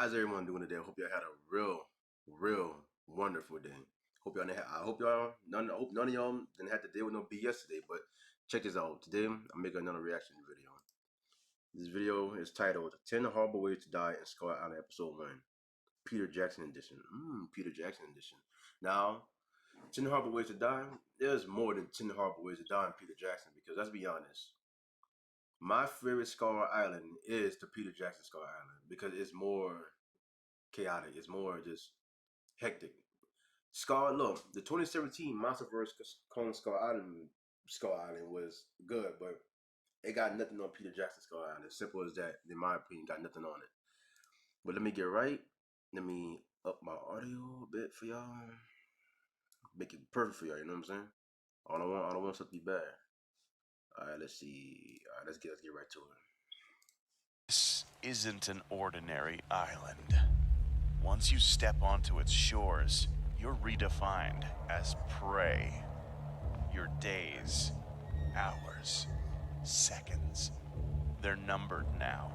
How's everyone doing today? I hope y'all had a real wonderful day. I hope y'all hope none of y'all didn't have to deal with no BS today. But check this out. Today I'm making another reaction video. This video is titled 10 Horrible Ways to Die in Skull Island Episode 1. Peter Jackson edition. Peter Jackson edition. Now, 10 Horrible Ways to Die, there's more than 10 horrible ways to die in Peter Jackson, because let's be honest. My favorite Skull Island is the Peter Jackson Skull Island because it's more chaotic. It's more just hectic. Look, the 2017 Monsterverse Kong Skull Island was good, but it got nothing on Peter Jackson Skull Island. Simple as that. In my opinion, got nothing on it. But let me get right. Let me up my audio a bit for y'all. Make it perfect for y'all. You know what I'm saying? I don't want something to be bad. All right, let's see. All right, let's get right to it. This isn't an ordinary island. Once you step onto its shores, you're redefined as prey. Your days, hours, seconds, they're numbered now.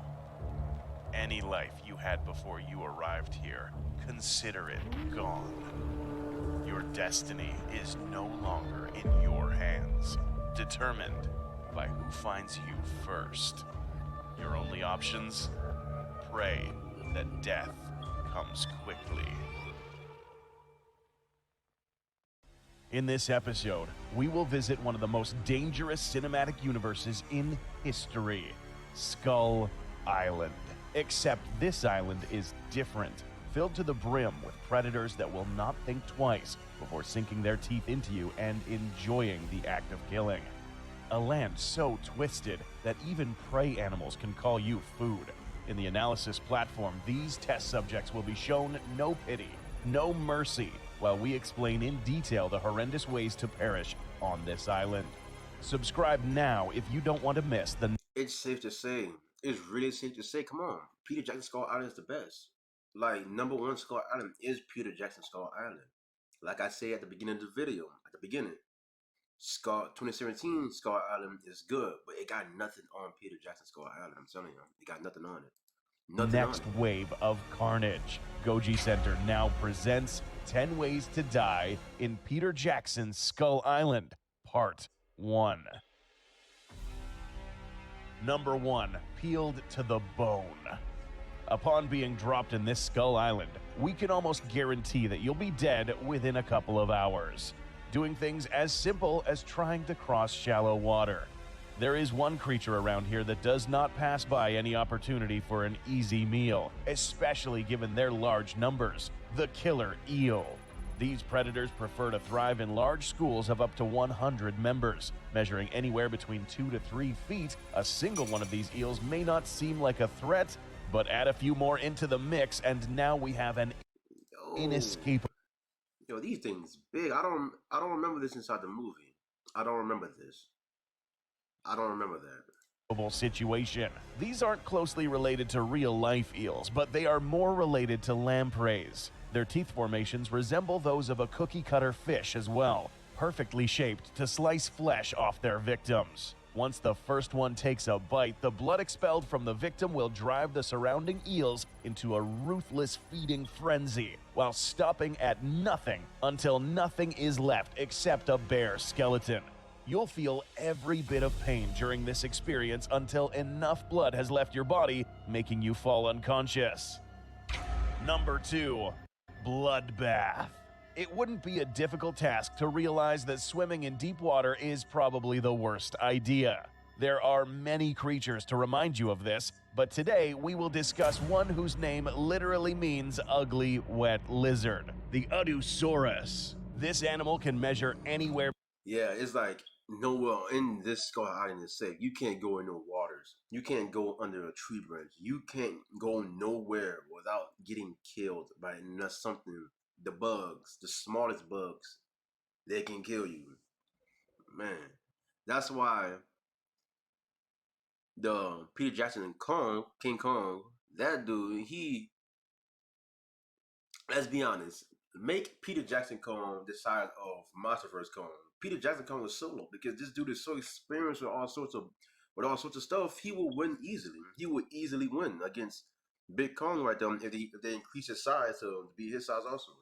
Any life you had before you arrived here, consider it gone. Your destiny is no longer in your hands, determined by who finds you first. Your only options? Pray that death comes quickly. In this episode, we will visit one of the most dangerous cinematic universes in history, Skull Island. Except this island is different, filled to the brim with predators that will not think twice before sinking their teeth into you and enjoying the act of killing. A land so twisted that even prey animals can call you food. In the analysis platform, these test subjects will be shown no pity, no mercy, while we explain in detail the horrendous ways to perish on this island. Subscribe now if you don't want to miss the... It's safe to say, it's really safe to say, come on, Peter Jackson Skull Island is the best. Like, #1 Skull Island is Peter Jackson Skull Island. Like I say at the beginning of the video, 2017 Skull Island is good, but it got nothing on Peter Jackson Skull Island. I'm telling you, it got nothing on it. Next wave of carnage. Gojicenter now presents 10 Ways to Die in Peter Jackson's Skull Island, Part 1. Number 1, peeled to the bone. Upon being dropped in this Skull Island, we can almost guarantee that you'll be dead within a couple of hours, doing things as simple as trying to cross shallow water. There is one creature around here that does not pass by any opportunity for an easy meal, especially given their large numbers, the killer eel. These predators prefer to thrive in large schools of up to 100 members. Measuring anywhere between 2 to 3 feet, a single one of these eels may not seem like a threat, but add a few more into the mix and now we have an inescapable... Yo, these things big. I don't remember this inside the movie. I don't remember this. I don't remember that. Situation. These aren't closely related to real-life eels, but they are more related to lampreys. Their teeth formations resemble those of a cookie-cutter fish as well, perfectly shaped to slice flesh off their victims. Once the first one takes a bite, the blood expelled from the victim will drive the surrounding eels into a ruthless feeding frenzy, while stopping at nothing until nothing is left except a bare skeleton. You'll feel every bit of pain during this experience until enough blood has left your body, making you fall unconscious. Number 2, bloodbath. It wouldn't be a difficult task to realize that swimming in deep water is probably the worst idea. There are many creatures to remind you of this, but today we will discuss one whose name literally means ugly wet lizard, the Udusaurus. This animal can measure anywhere... Yeah, it's like nowhere in this Skull Island is safe. You can't go in no waters. You can't go under a tree branch. You can't go nowhere without getting killed by something. The bugs, the smallest bugs, they can kill you. Man, that's why the Peter Jackson and King Kong, that dude, let's be honest, make Peter Jackson Kong the size of Monsterverse Kong. Peter Jackson Kong was solo because this dude is so experienced with all sorts of stuff. He will win easily. He would easily win against Big Kong right there. If they increase his size to be his size also.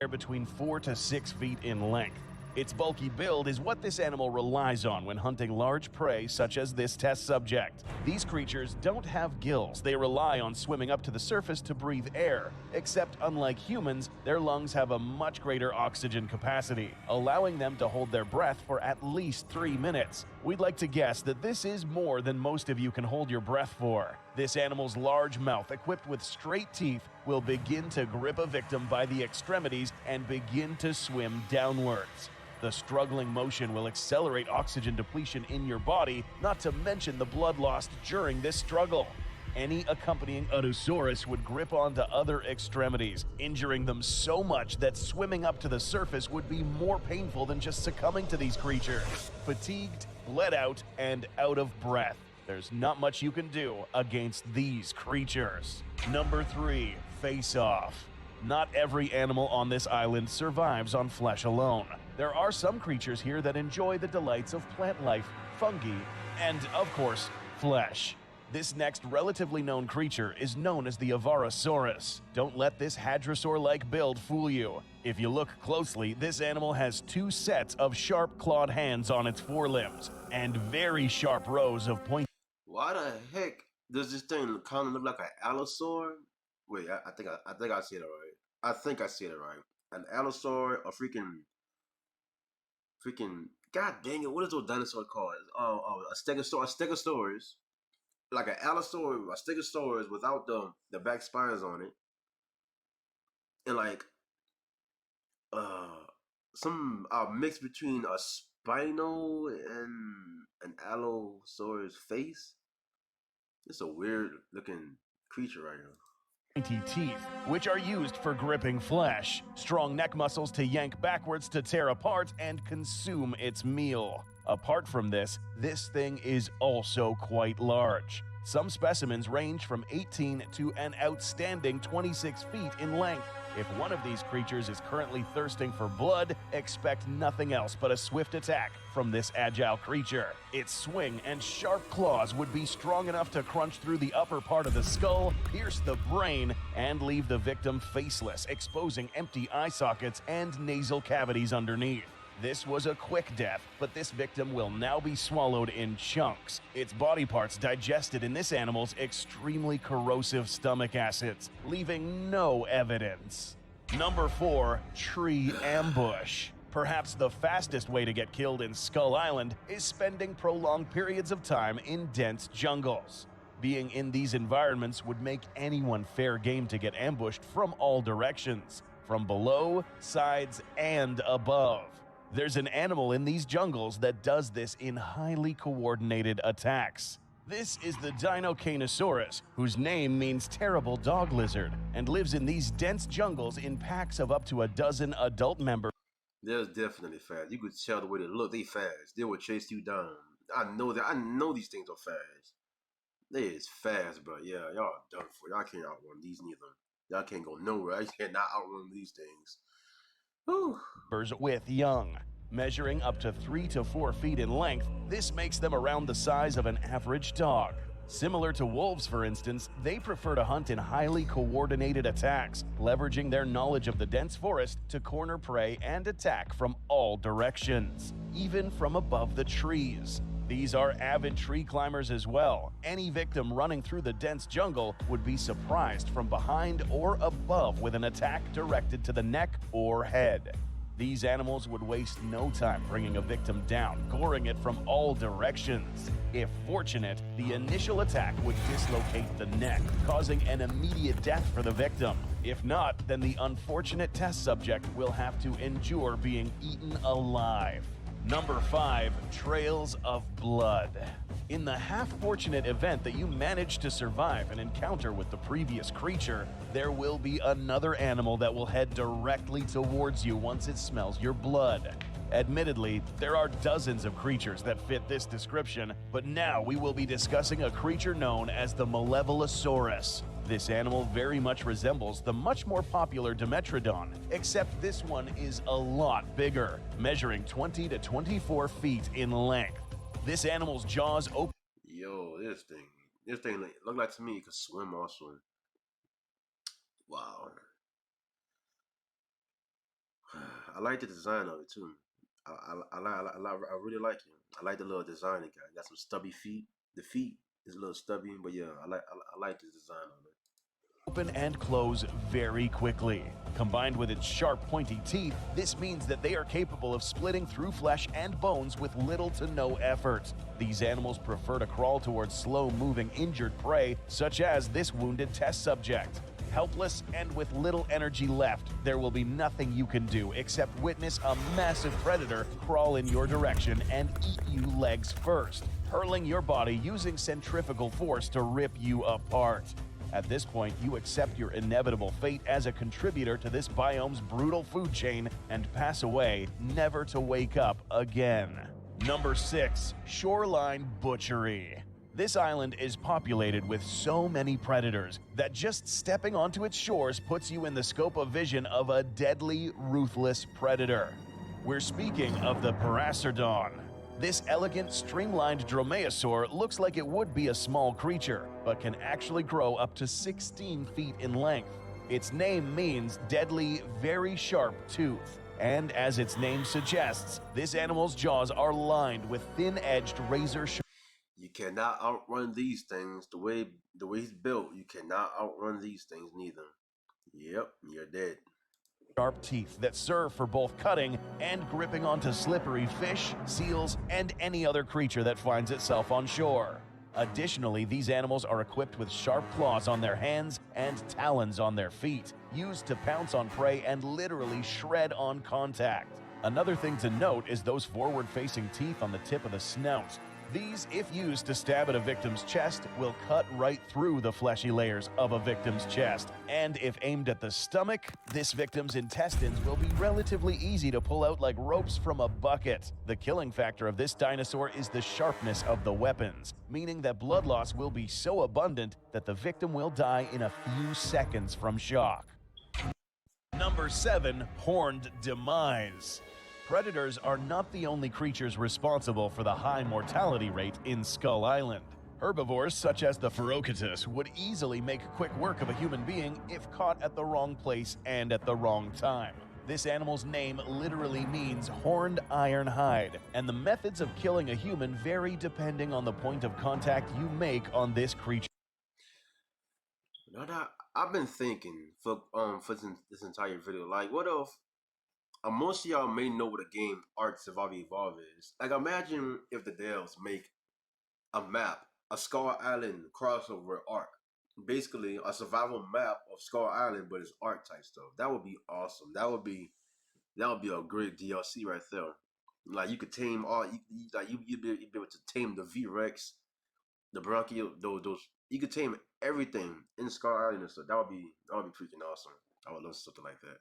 Between 4 to 6 feet in length. Its bulky build is what this animal relies on when hunting large prey such as this test subject. These creatures don't have gills. They rely on swimming up to the surface to breathe air, except unlike humans, their lungs have a much greater oxygen capacity, allowing them to hold their breath for at least 3 minutes. We'd like to guess that this is more than most of you can hold your breath for. This animal's large mouth, equipped with straight teeth, will begin to grip a victim by the extremities and begin to swim downwards. The struggling motion will accelerate oxygen depletion in your body, not to mention the blood lost during this struggle. Any accompanying Odosaurus would grip onto other extremities, injuring them so much that swimming up to the surface would be more painful than just succumbing to these creatures. Fatigued, bled out, and out of breath. There's not much you can do against these creatures. Number 3, Face Off. Not every animal on this island survives on flesh alone. There are some creatures here that enjoy the delights of plant life, fungi, and, of course, flesh. This next relatively known creature is known as the Avarasaurus. Don't let this hadrosaur-like build fool you. If you look closely, this animal has 2 sets of sharp clawed hands on its forelimbs, and very sharp rows of pointy. Why the heck does this thing kind of look like an allosaur? Wait, I think I said it right. I think I said it right. An allosaur, a freaking. God dang it! What is those dinosaurs called? A stegosaurus. Like an allosaur, a stegosaurus without the back spines on it, and like some mix between a spino and an allosaurus face. It's a weird looking creature right here. Teeth, which are used for gripping flesh, strong neck muscles to yank backwards to tear apart and consume its meal. Apart from this, this thing is also quite large. Some specimens range from 18 to an outstanding 26 feet in length. If one of these creatures is currently thirsting for blood, expect nothing else but a swift attack from this agile creature. Its swing and sharp claws would be strong enough to crunch through the upper part of the skull, pierce the brain, and leave the victim faceless, exposing empty eye sockets and nasal cavities underneath. This was a quick death, but this victim will now be swallowed in chunks, its body parts digested in this animal's extremely corrosive stomach acids, leaving no evidence. Number 4, Tree Ambush. Perhaps the fastest way to get killed in Skull Island is spending prolonged periods of time in dense jungles. Being in these environments would make anyone fair game to get ambushed from all directions, from below, sides, and above. There's an animal in these jungles that does this in highly coordinated attacks. This is the Deinocanosaurus, whose name means terrible dog lizard, and lives in these dense jungles in packs of up to a dozen adult members. They're definitely fast. You could tell the way they look. They fast. They will chase you down. I know that. I know these things are fast. They is fast, bro. Yeah, y'all done for. Y'all can't outrun these neither. Y'all can't go nowhere. I cannot outrun these things. Whew. With young. Measuring up to 3 to 4 feet in length, this makes them around the size of an average dog. Similar to wolves, for instance, they prefer to hunt in highly coordinated attacks, leveraging their knowledge of the dense forest to corner prey and attack from all directions, even from above the trees. These are avid tree climbers as well. Any victim running through the dense jungle would be surprised from behind or above with an attack directed to the neck or head. These animals would waste no time bringing a victim down, goring it from all directions. If fortunate, the initial attack would dislocate the neck, causing an immediate death for the victim. If not, then the unfortunate test subject will have to endure being eaten alive. Number 5, Trails of Blood. In the half-fortunate event that you manage to survive an encounter with the previous creature, there will be another animal that will head directly towards you once it smells your blood. Admittedly, there are dozens of creatures that fit this description, but now we will be discussing a creature known as the Malevolusaurus. This animal very much resembles the much more popular Dimetrodon, except this one is a lot bigger, measuring 20 to 24 feet in length. This animal's jaws open. Yo, this thing. This thing look like to me it could swim also. Wow. I like the design of it too. I really like it. I like the little design it got. Got some stubby feet. The feet is a little stubby, but yeah, I like the design of it. Open and close very quickly. Combined with its sharp, pointy teeth, this means that they are capable of splitting through flesh and bones with little to no effort. These animals prefer to crawl towards slow-moving, injured prey, such as this wounded test subject. Helpless and with little energy left, there will be nothing you can do except witness a massive predator crawl in your direction and eat you legs first, hurling your body using centrifugal force to rip you apart. At this point, you accept your inevitable fate as a contributor to this biome's brutal food chain and pass away, never to wake up again. Number 6. Shoreline Butchery. This island is populated with so many predators that just stepping onto its shores puts you in the scope of vision of a deadly, ruthless predator. We're speaking of the Pterasodon. This elegant, streamlined dromaeosaur looks like it would be a small creature, but can actually grow up to 16 feet in length. Its name means deadly, very sharp tooth. And as its name suggests, this animal's jaws are lined with thin-edged razor sharp. You cannot outrun these things the way he's built. You cannot outrun these things neither. Yep, you're dead. Sharp teeth that serve for both cutting and gripping onto slippery fish, seals, and any other creature that finds itself on shore. Additionally, these animals are equipped with sharp claws on their hands and talons on their feet, used to pounce on prey and literally shred on contact. Another thing to note is those forward-facing teeth on the tip of the snout. These, if used to stab at a victim's chest, will cut right through the fleshy layers of a victim's chest. And if aimed at the stomach, this victim's intestines will be relatively easy to pull out like ropes from a bucket. The killing factor of this dinosaur is the sharpness of the weapons, meaning that blood loss will be so abundant that the victim will die in a few seconds from shock. Number 7. Horned Demise. Predators are not the only creatures responsible for the high mortality rate in Skull Island. Herbivores such as the Ferocatus would easily make quick work of a human being if caught at the wrong place and at the wrong time. This animal's name literally means horned iron hide, and the methods of killing a human vary depending on the point of contact you make on this creature. Now, I've been thinking for this entire video, like, what if most of y'all may know what a game Art Survive Evolve is. Like, imagine if the devs make a map, a Skull Island crossover Ark. Basically, a survival map of Skull Island, but it's Ark type stuff. That would be awesome. That would be a great DLC right there. Like, you could tame all, you'd be able to tame the V-Rex, the Bronchio, those. You could tame everything in Skull Island and stuff. That would be freaking awesome. I would love something like that.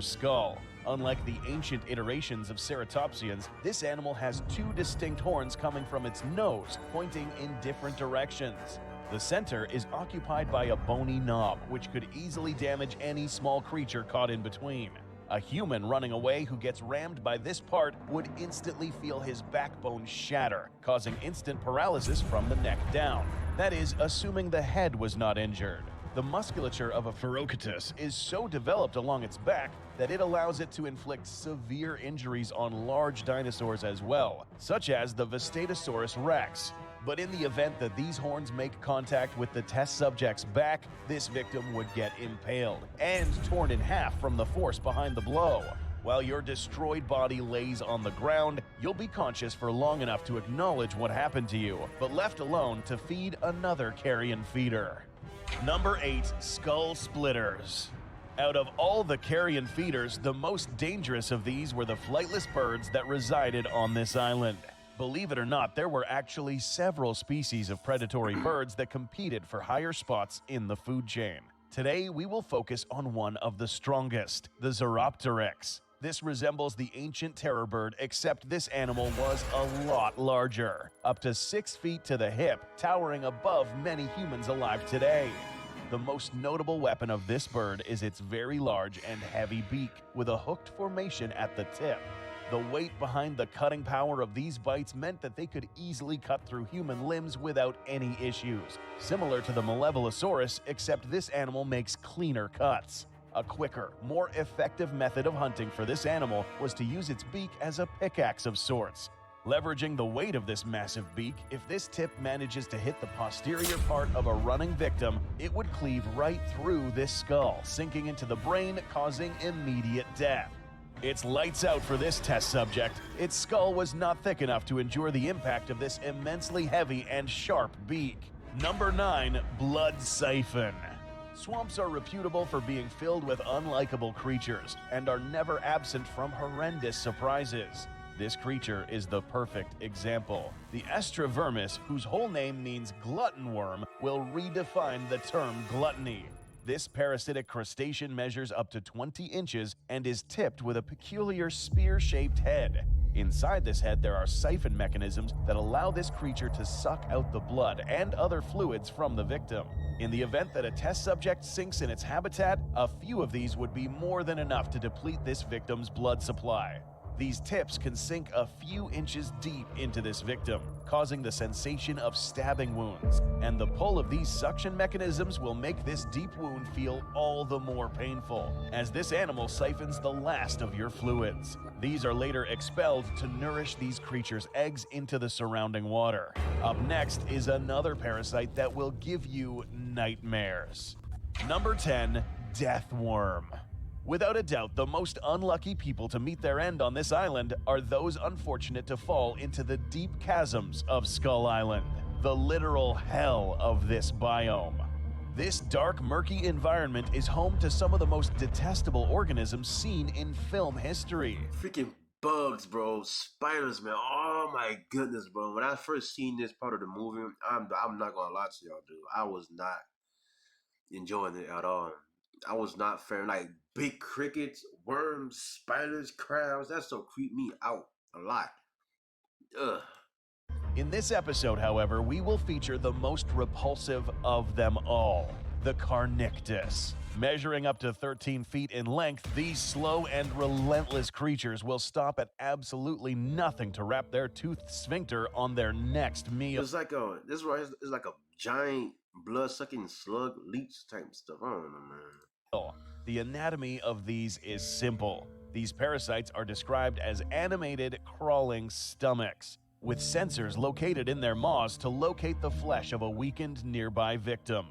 Skull. Unlike the ancient iterations of ceratopsians, this animal has 2 distinct horns coming from its nose, pointing in different directions. The center is occupied by a bony knob, which could easily damage any small creature caught in between. A human running away who gets rammed by this part would instantly feel his backbone shatter, causing instant paralysis from the neck down. That is, assuming the head was not injured. The musculature of a Ferocatus is so developed along its back that it allows it to inflict severe injuries on large dinosaurs as well, such as the Vistatosaurus rex. But in the event that these horns make contact with the test subject's back, this victim would get impaled and torn in half from the force behind the blow. While your destroyed body lays on the ground, you'll be conscious for long enough to acknowledge what happened to you, but left alone to feed another carrion feeder. Number 8. Skull Splitters. Out of all the carrion feeders, the most dangerous of these were the flightless birds that resided on this island. Believe it or not, there were actually several species of predatory birds that competed for higher spots in the food chain. Today, we will focus on one of the strongest, the Zoropteryx. This resembles the ancient terror bird, except this animal was a lot larger, up to 6 feet to the hip, towering above many humans alive today. The most notable weapon of this bird is its very large and heavy beak, with a hooked formation at the tip. The weight behind the cutting power of these bites meant that they could easily cut through human limbs without any issues, similar to the Malevolsaurus, except this animal makes cleaner cuts. A quicker, more effective method of hunting for this animal was to use its beak as a pickaxe of sorts. Leveraging the weight of this massive beak, if this tip manages to hit the posterior part of a running victim, it would cleave right through this skull, sinking into the brain, causing immediate death. It's lights out for this test subject. Its skull was not thick enough to endure the impact of this immensely heavy and sharp beak. Number 9. Blood Siphon. Swamps are reputable for being filled with unlikable creatures and are never absent from horrendous surprises. This creature is the perfect example. The Estrovermis, whose whole name means glutton worm, will redefine the term gluttony. This parasitic crustacean measures up to 20 inches and is tipped with a peculiar spear-shaped head. Inside this head, there are siphon mechanisms that allow this creature to suck out the blood and other fluids from the victim. In the event that a test subject sinks in its habitat, a few of these would be more than enough to deplete this victim's blood supply. These tips can sink a few inches deep into this victim, causing the sensation of stabbing wounds, and the pull of these suction mechanisms will make this deep wound feel all the more painful, as this animal siphons the last of your fluids. These are later expelled to nourish these creatures' eggs into the surrounding water. Up next is another parasite that will give you nightmares. Number 10. Death worm. Without a doubt, the most unlucky people to meet their end on this island are those unfortunate to fall into the deep chasms of Skull Island, the literal hell of this biome. This dark, murky environment is home to some of the most detestable organisms seen in film history. Freaking bugs, bro. Spiders, man. Oh my goodness, bro. When I first seen this part of the movie, I'm not gonna lie to y'all, dude. I was not enjoying it at all. I was not fair. Like big crickets, worms, spiders, crabs. That stuff creeped me out a lot. Ugh. In this episode, however, we will feature the most repulsive of them all, the Carnictus. Measuring up to 13 feet in length, these slow and relentless creatures will stop at absolutely nothing to wrap their toothed sphincter on their next meal. It's like this right is like a giant blood-sucking slug leech type stuff. I don't know, man. The anatomy of these is simple. These parasites are described as animated, crawling stomachs, with sensors located in their maws to locate the flesh of a weakened nearby victim.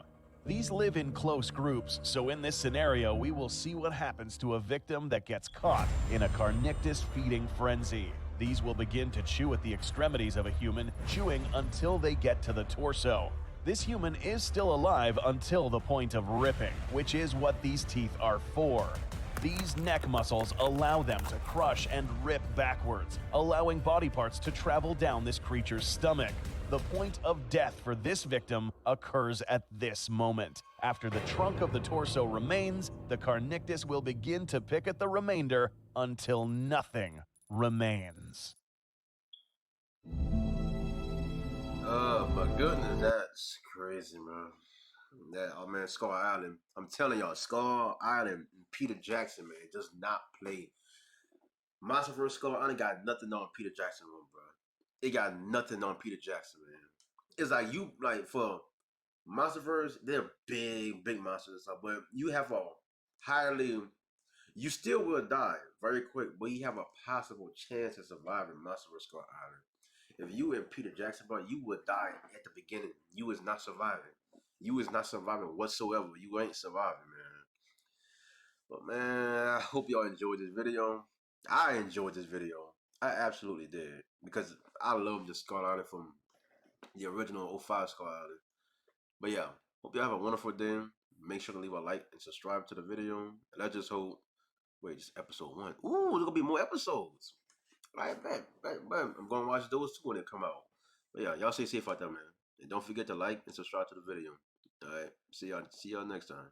These live in close groups, so in this scenario, we will see what happens to a victim that gets caught in a Carnictus feeding frenzy. These will begin to chew at the extremities of a human, chewing until they get to the torso. This human is still alive until the point of ripping, which is what these teeth are for. These neck muscles allow them to crush and rip backwards, allowing body parts to travel down this creature's stomach. The point of death for this victim occurs at this moment. After the trunk of the torso remains, the Carnictus will begin to pick at the remainder until nothing remains. Oh my goodness, that's crazy, man. Oh man, Skull Island. I'm telling y'all, Skull Island and Peter Jackson, man, does not play. Monster vs. Skull Island got nothing on Peter Jackson, bro. It got nothing on Peter Jackson, man. It's like for Monsterverse, they're big monsters and stuff, but you have you still will die very quick, but you have a possible chance of surviving Monster vs. Skull Island. If you and Peter Jackson, bro, you would die at the beginning. You is not surviving. You is not surviving whatsoever. You ain't surviving, man. But man, I hope y'all enjoyed this video. I enjoyed this video. I absolutely did. Because I love the Skull Island from the original 05 Skull Island. But yeah, hope y'all have a wonderful day. Make sure to leave a like and subscribe to the video. And I just hope, wait, this is episode 1. Ooh, there's gonna be more episodes. Alright, bam. I'm gonna watch those too when they come out. But yeah, y'all stay safe out there, man. And don't forget to like and subscribe to the video. Alright, see y'all next time.